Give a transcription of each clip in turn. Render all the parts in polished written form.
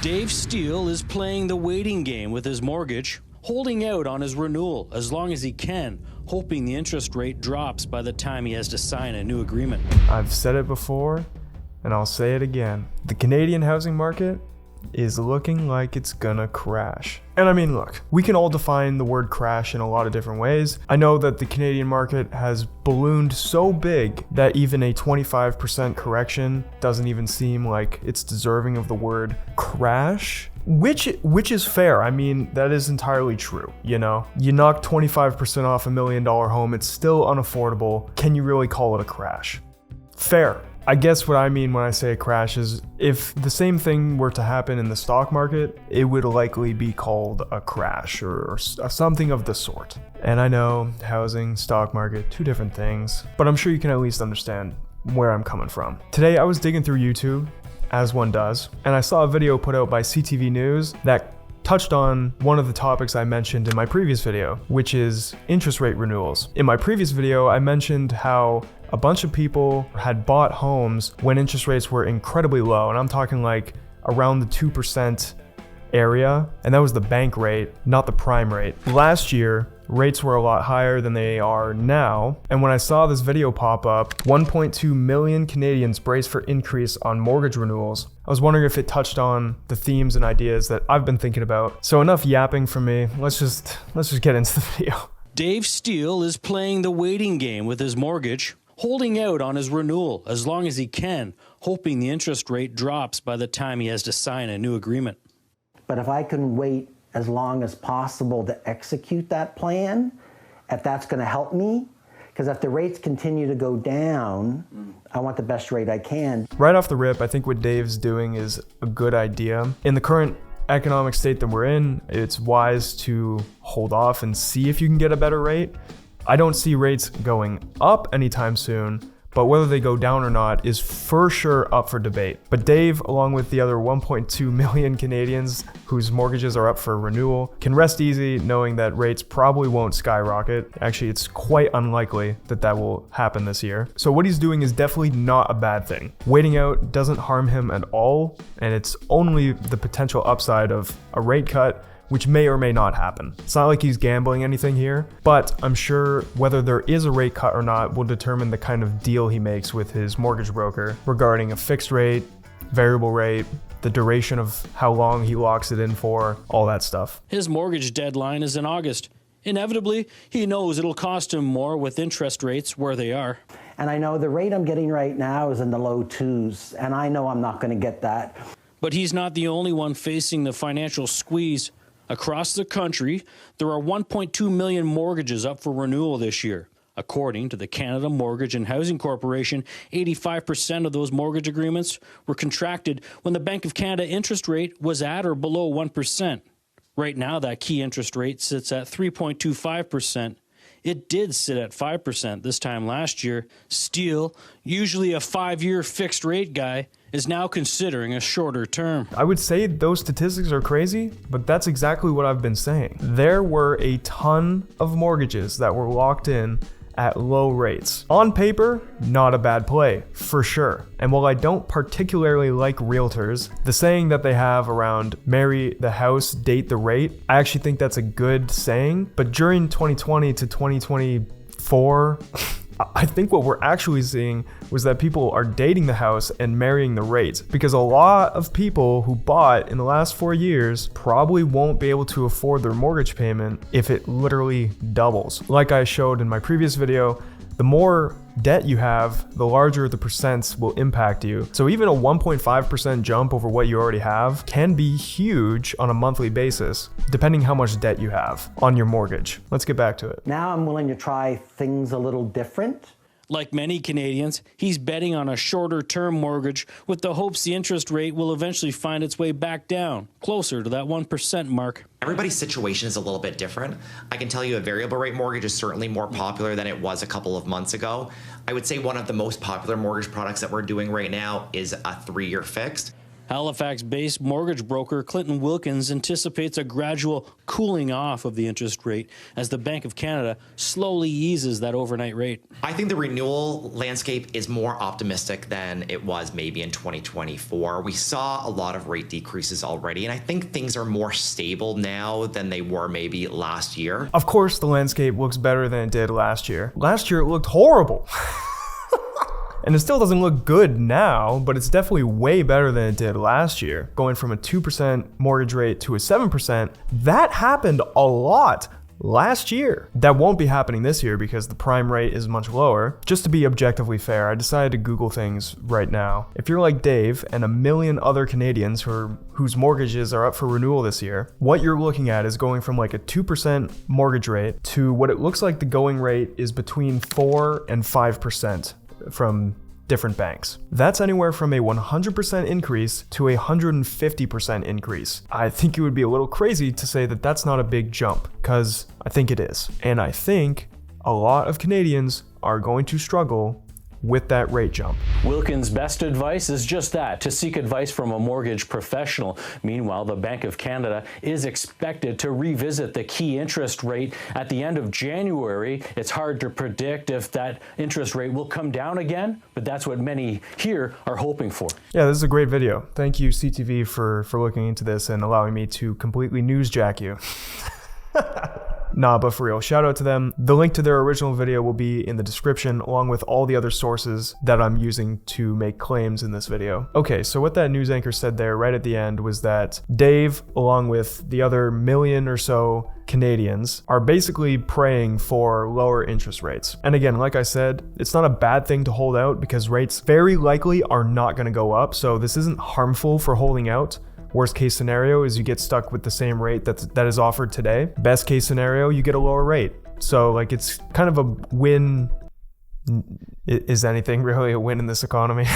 Dave Steele is playing the waiting game with his mortgage, holding out on his renewal as long as he can, hoping the interest rate drops by the time he has to sign a new agreement. I've said it before, and I'll say it again. The Canadian housing market is looking like it's gonna crash. And I mean, look, we can all define the word crash in a lot of different ways. I know that the Canadian market has ballooned so big that even a 25% correction doesn't even seem like it's deserving of the word crash, which is fair. I mean, that is entirely true, you know? You knock 25% off $1 million home, it's still unaffordable. Can you really call it a crash? Fair. I guess what I mean when I say a crash is if the same thing were to happen in the stock market, it would likely be called a crash or something of the sort. And I know housing, stock market, two different things, but I'm sure you can at least understand where I'm coming from. Today I was digging through YouTube, as one does, and I saw a video put out by CTV News that touched on one of the topics I mentioned in my previous video, which is interest rate renewals. In my previous video, I mentioned how a bunch of people had bought homes when interest rates were incredibly low, and I'm talking like around the 2% area, and that was the bank rate, not the prime rate. Last year, rates were a lot higher than they are now, and when I saw this video pop up, 1.2 million Canadians braced for increase on mortgage renewals. I was wondering if it touched on the themes and ideas that I've been thinking about. So enough yapping from me, let's just get into the video. Dave Steele is playing the waiting game with his mortgage, holding out on his renewal as long as he can, hoping the interest rate drops by the time he has to sign a new agreement. But if I can wait as long as possible to execute that plan, if that's going to help me, because if the rates continue to go down, I want the best rate I can. Right off the rip, I think what Dave's doing is a good idea. In the current economic state that we're in, it's wise to hold off and see if you can get a better rate. I don't see rates going up anytime soon, but whether they go down or not is for sure up for debate. But Dave, along with the other 1.2 million Canadians whose mortgages are up for renewal, can rest easy knowing that rates probably won't skyrocket. Actually, it's quite unlikely that that will happen this year. So what he's doing is definitely not a bad thing. Waiting out doesn't harm him at all, and it's only the potential upside of a rate cut, which may or may not happen. It's not like he's gambling anything here, but I'm sure whether there is a rate cut or not will determine the kind of deal he makes with his mortgage broker regarding a fixed rate, variable rate, the duration of how long he locks it in for, all that stuff. His mortgage deadline is in August. Inevitably, he knows it'll cost him more with interest rates where they are. And I know the rate I'm getting right now is in the low 2s, and I know I'm not going to get that. But he's not the only one facing the financial squeeze. Across the country, there are 1.2 million mortgages up for renewal this year. According to the Canada Mortgage and Housing Corporation, 85% of those mortgage agreements were contracted when the Bank of Canada interest rate was at or below 1%. Right now, that key interest rate sits at 3.25%. It did sit at 5% this time last year. Steele, usually a 5-year fixed rate guy, is now considering a shorter term. I would say those statistics are crazy, but that's exactly what I've been saying. There were a ton of mortgages that were locked in at low rates. On paper, not a bad play, for sure. And while I don't particularly like realtors, the saying that they have around marry the house, date the rate, I actually think that's a good saying. But during 2020 to 2024, I think what we're actually seeing was that people are dating the house and marrying the rates, because a lot of people who bought in the last 4 years probably won't be able to afford their mortgage payment if it literally doubles. Like I showed in my previous video, the more debt you have, the larger the percents will impact you. So even a 1.5% jump over what you already have can be huge on a monthly basis, depending how much debt you have on your mortgage. Let's get back to it. Now I'm willing to try things a little different. Like many Canadians, he's betting on a shorter-term mortgage with the hopes the interest rate will eventually find its way back down, closer to that 1% mark. Everybody's situation is a little bit different. I can tell you a variable rate mortgage is certainly more popular than it was a couple of months ago. I would say one of the most popular mortgage products that we're doing right now is a 3-year fixed. Halifax-based mortgage broker Clinton Wilkins anticipates a gradual cooling off of the interest rate as the Bank of Canada slowly eases that overnight rate. I think the renewal landscape is more optimistic than it was maybe in 2024. We saw a lot of rate decreases already, and I think things are more stable now than they were maybe last year. Of course, the landscape looks better than it did last year. Last year, it looked horrible. And it still doesn't look good now, but it's definitely way better than it did last year. Going from a 2% mortgage rate to a 7%, that happened a lot last year. That won't be happening this year because the prime rate is much lower. Just to be objectively fair, I decided to Google things right now. If you're like Dave and a million other Canadians whose mortgages are up for renewal this year, what you're looking at is going from like a 2% mortgage rate to what it looks like the going rate is between 4 and 5%. From different banks. That's anywhere from a 100% increase to a 150% increase. I think it would be a little crazy to say that that's not a big jump, because I think it is. And I think a lot of Canadians are going to struggle with that rate jump. Wilkins' best advice is just that, to seek advice from a mortgage professional. Meanwhile, the Bank of Canada is expected to revisit the key interest rate at the end of January. It's hard to predict if that interest rate will come down again, but that's what many here are hoping for. Yeah, this is a great video. Thank you, CTV, for looking into this and allowing me to completely newsjack you. Nah, but for real, shout out to them. The link to their original video will be in the description, along with all the other sources that I'm using to make claims in this video. Okay, so what that news anchor said there right at the end was that Dave, along with the other million or so Canadians, are basically praying for lower interest rates. And again, like I said, it's not a bad thing to hold out because rates very likely are not going to go up, so this isn't harmful for holding out. Worst case scenario is you get stuck with the same rate that is offered today. Best case scenario, you get a lower rate. So like it's kind of a win. Is anything really a win in this economy?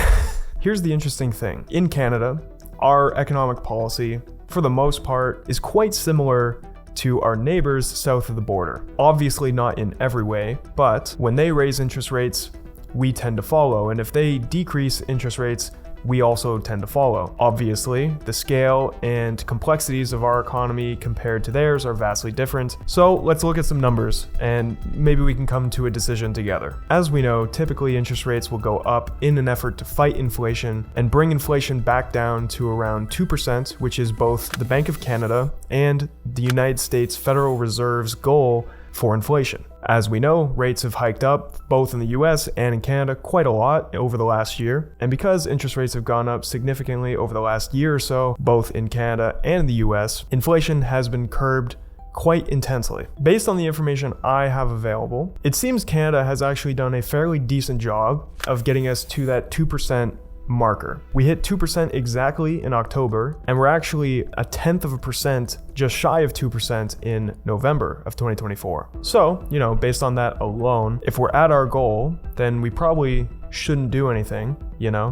Here's the interesting thing. In Canada, our economic policy, for the most part, is quite similar to our neighbors south of the border. Obviously not in every way, but when they raise interest rates, we tend to follow. And if they decrease interest rates, we also tend to follow. Obviously, the scale and complexities of our economy compared to theirs are vastly different. So let's look at some numbers and maybe we can come to a decision together. As we know, typically interest rates will go up in an effort to fight inflation and bring inflation back down to around 2%, which is both the Bank of Canada and the United States Federal Reserve's goal for inflation. As we know, rates have hiked up both in the US and in Canada quite a lot over the last year. And because interest rates have gone up significantly over the last year or so, both in Canada and in the US, inflation has been curbed quite intensely. Based on the information I have available, it seems Canada has actually done a fairly decent job of getting us to that 2% marker. We hit 2% exactly in October, and we're actually 0.1%, just shy of 2% in November of 2024. So, based on that alone, if we're at our goal, then we probably shouldn't do anything,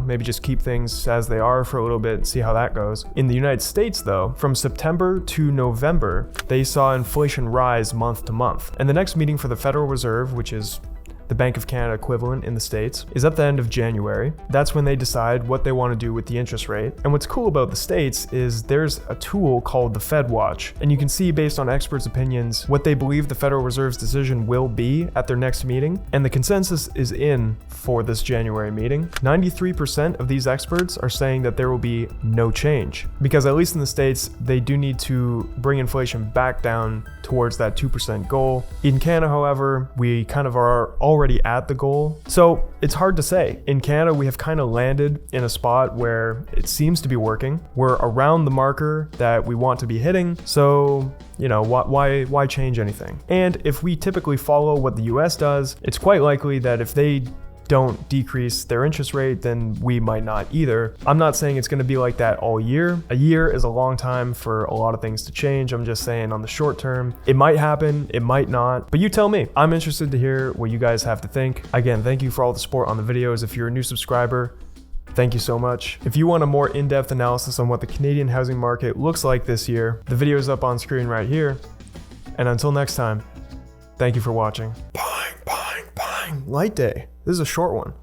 maybe just keep things as they are for a little bit and see how that goes. In the United States though, from September to November, they saw inflation rise month to month. And the next meeting for the Federal Reserve, which is the Bank of Canada equivalent in the States, is at the end of January. That's when they decide what they want to do with the interest rate. And what's cool about the States is there's a tool called the Fed Watch, and you can see based on experts' opinions what they believe the Federal Reserve's decision will be at their next meeting. And the consensus is in for this January meeting. 93% of these experts are saying that there will be no change, because at least in the States, they do need to bring inflation back down towards that 2% goal. In Canada, however, we kind of are already at the goal. So it's hard to say. In Canada, we have kind of landed in a spot where it seems to be working. We're around the marker that we want to be hitting. So, why change anything? And if we typically follow what the US does, it's quite likely that if they don't decrease their interest rate, then we might not either. I'm not saying it's going to be like that all year. A year is a long time for a lot of things to change. I'm just saying on the short term, it might happen, it might not, but you tell me. I'm interested to hear what you guys have to think. Again, thank you for all the support on the videos. If you're a new subscriber, thank you so much. If you want a more in-depth analysis on what the Canadian housing market looks like this year, the video is up on screen right here. And until next time, thank you for watching. Bang, bang, bang. Light day. This is a short one.